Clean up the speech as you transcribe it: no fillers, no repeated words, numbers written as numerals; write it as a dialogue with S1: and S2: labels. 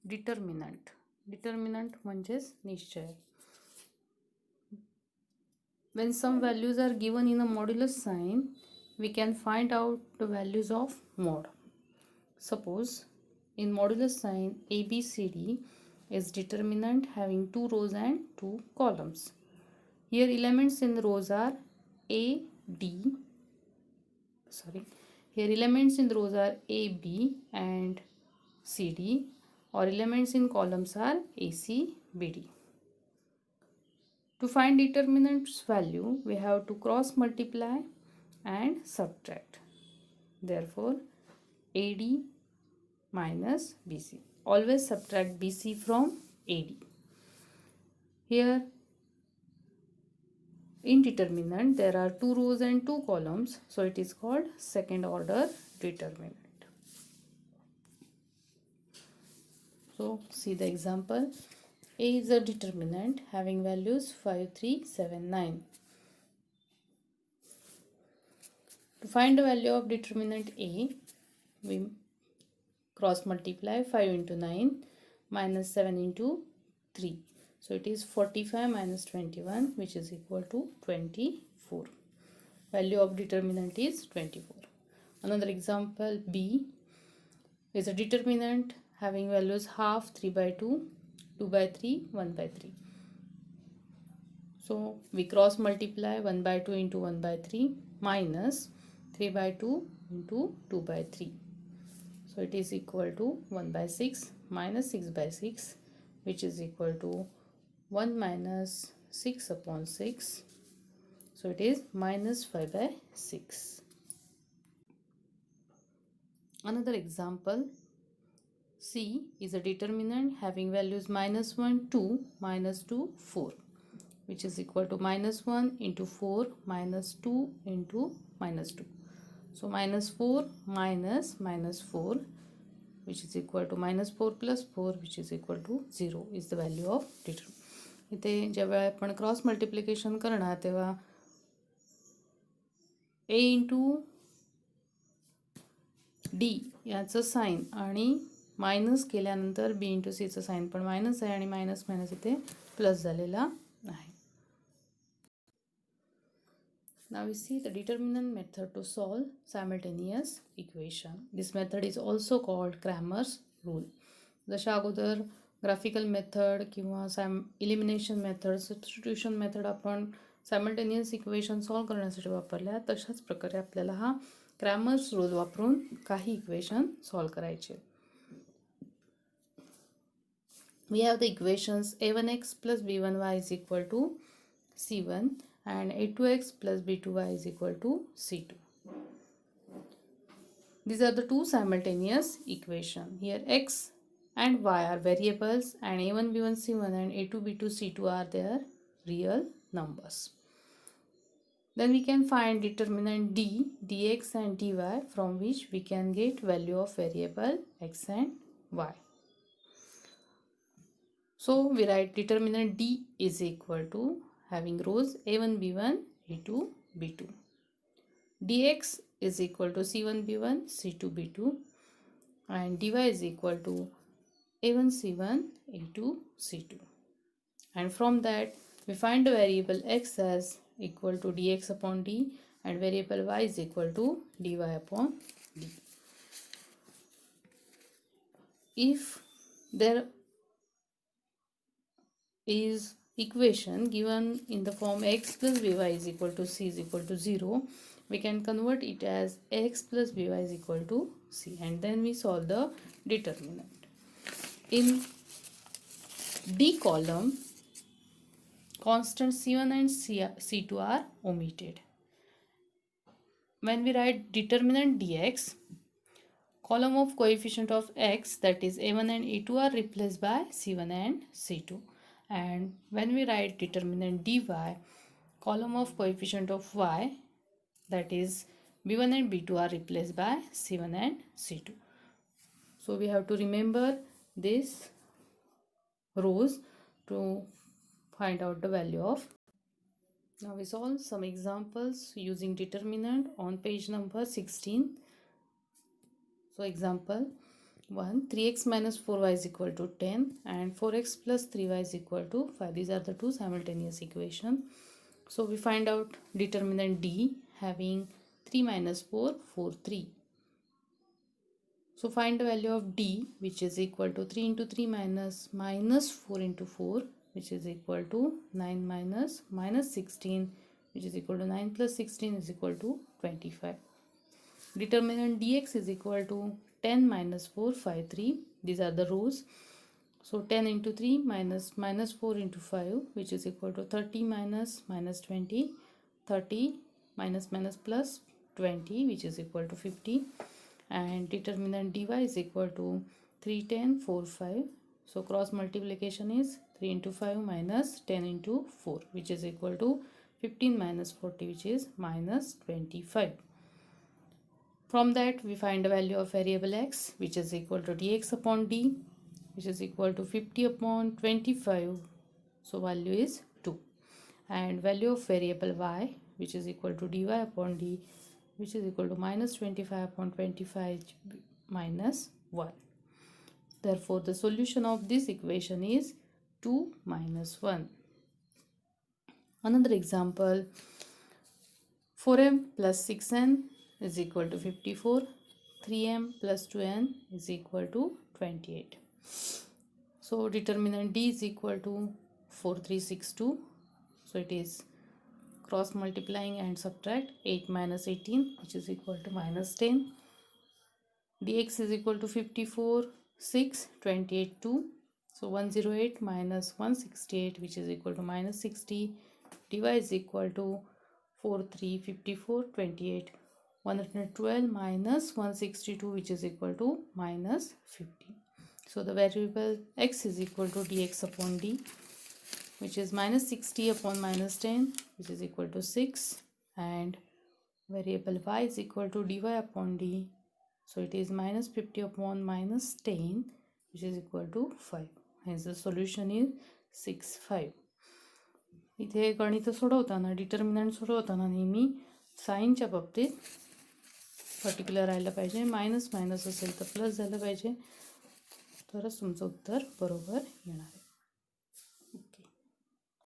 S1: Determinant म्हणजेच निश्चय. When some values are given in a modulus sign, we can find out the values of mod. Suppose in modulus sign ABCD is determinant having 2 rows and 2 columns. Here elements in the rows are A, D. Here elements in the rows are A, B and C, D, or elements in columns are A, C, B, D. To find determinant's value, we have to cross multiply and subtract. Therefore, AD minus BC. Always subtract BC from AD. Here, in determinant, there are 2 rows and 2 columns, so it is called second order determinant. So, see the example. A is a determinant having values 5, 3, 7, 9. To find the value of determinant A, we cross multiply 5 into 9 minus 7 into 3. So it is 45 minus 21, which is equal to 24. Value of determinant is 24. Another example, B is a determinant having values half, 3 by 2, 2 by 3, 1 by 3. So we cross multiply 1 by 2 into 1 by 3 minus 3 by 2 into 2 by 3. So it is equal to 1 by 6 minus 6 by 6, which is equal to 1 minus 6 upon 6. So it is minus 5 by 6. Another example, C is a determinant having values minus 1, 2, minus 2, 4, which is equal to minus 1 into 4 minus 2 into minus 2. So minus 4 minus minus 4, which is equal to minus 4 plus 4, which is equal to 0 is the value of determinant. इथे जेव्हा आपण cross multiplication करणार तेव्हा A into D याचं sign आणि minus केल्यानंतर B into Cचं sign पण minus आहे आणि मायनस मायनस इथे प्लस झालेला आहे. Now we see the determinant method to solve simultaneous equation. This method is also called Cramer's rule. जशा अगोदर ग्राफिकल मेथड किंवा इलिमिनेशन मेथड, सबस्टिट्यूशन मेथड आपण सायमल्टेनियस इक्वेशन सॉल्व करण्यासाठी वापरल्या, तशाच प्रकारे आपल्याला हा क्रॅमर्स रूल वापरून काही इक्वेशन सॉल्व करायचे. We have the equations a1x plus b1y is equal to c1 and a2x plus b2y is equal to c2. These are the two simultaneous equations. Here x and y are variables and a1 b1 c1 and a2 b2 c2 are their real numbers. Then we can find determinant d, dx and dy, from which we can get value of variable x and y. So we write determinant d is equal to having rows a1 b1 a2 b2. Dx is equal to c1 b1 c2 b2 and dy is equal to a1 c1 a2 c2. And from that we find the variable x as equal to dx upon d and variable y is equal to dy upon d. If there is equation given in the form x plus by is equal to c is equal to 0, we can convert it as x plus by is equal to c, and then we solve the determinant. In D column, constants c1 and c2 are omitted. When we write determinant dx, column of coefficient of x, that is a1 and a2, are replaced by c1 and c2. And when we write determinant dy, column of coefficient of y, that is b1 and b2, are replaced by c1 and c2. So we have to remember this rows to find out the value of. Now we solve some examples using determinant on page number 16. So example, 1. 3x minus 4y is equal to 10 and 4x plus 3y is equal to 5. These are the two simultaneous equations. So we find out determinant D having 3 minus 4, 4, 3. So find the value of D, which is equal to 3 into 3 minus 4 into 4, which is equal to 9 minus 16, which is equal to 9 plus 16 is equal to 25. Determinant dx is equal to 10 minus 4, 5, 3. These are the rows. So 10 into 3 minus 4 into 5, which is equal to 30 minus 20, 30 minus plus 20, which is equal to 50. And determinant dy is equal to 3, 10, 4, 5. So cross multiplication is 3 into 5 minus 10 into 4, which is equal to 15 minus 40, which is minus 25. From that, we find the value of variable x, which is equal to dx upon d, which is equal to 50 upon 25. So value is 2. And value of variable y, which is equal to dy upon d, which is equal to minus 25 upon 25 minus 1. Therefore, the solution of this equation is 2 minus 1. Another example, 4m plus 6n is equal to 54. 3m plus 2n is equal to 28. So determinant D is equal to 4362. So it is cross multiplying and subtract 8 minus 18, which is equal to minus 10. Dx is equal to 54, 6, 28, 2. So 108 minus 168, which is equal to minus 60. Dy is equal to 4, 3, 54, 28. 112 minus 162, which is equal to minus 50. So the variable x is equal to dx upon d, which is minus 60 upon minus 10, which is equal to 6. And variable y is equal to dy upon d. So it is minus 50 upon minus 10, which is equal to 5. Hence the solution is 6, 5. इथे गणित सोडवताना determinant सोडवताना नेहमी साईनच्या बाबतीत particular राहायला पाहिजे. Minus minus असेल तर प्लस झालं पाहिजे, तरच तुमचं उत्तर बरोबर येणार आहे.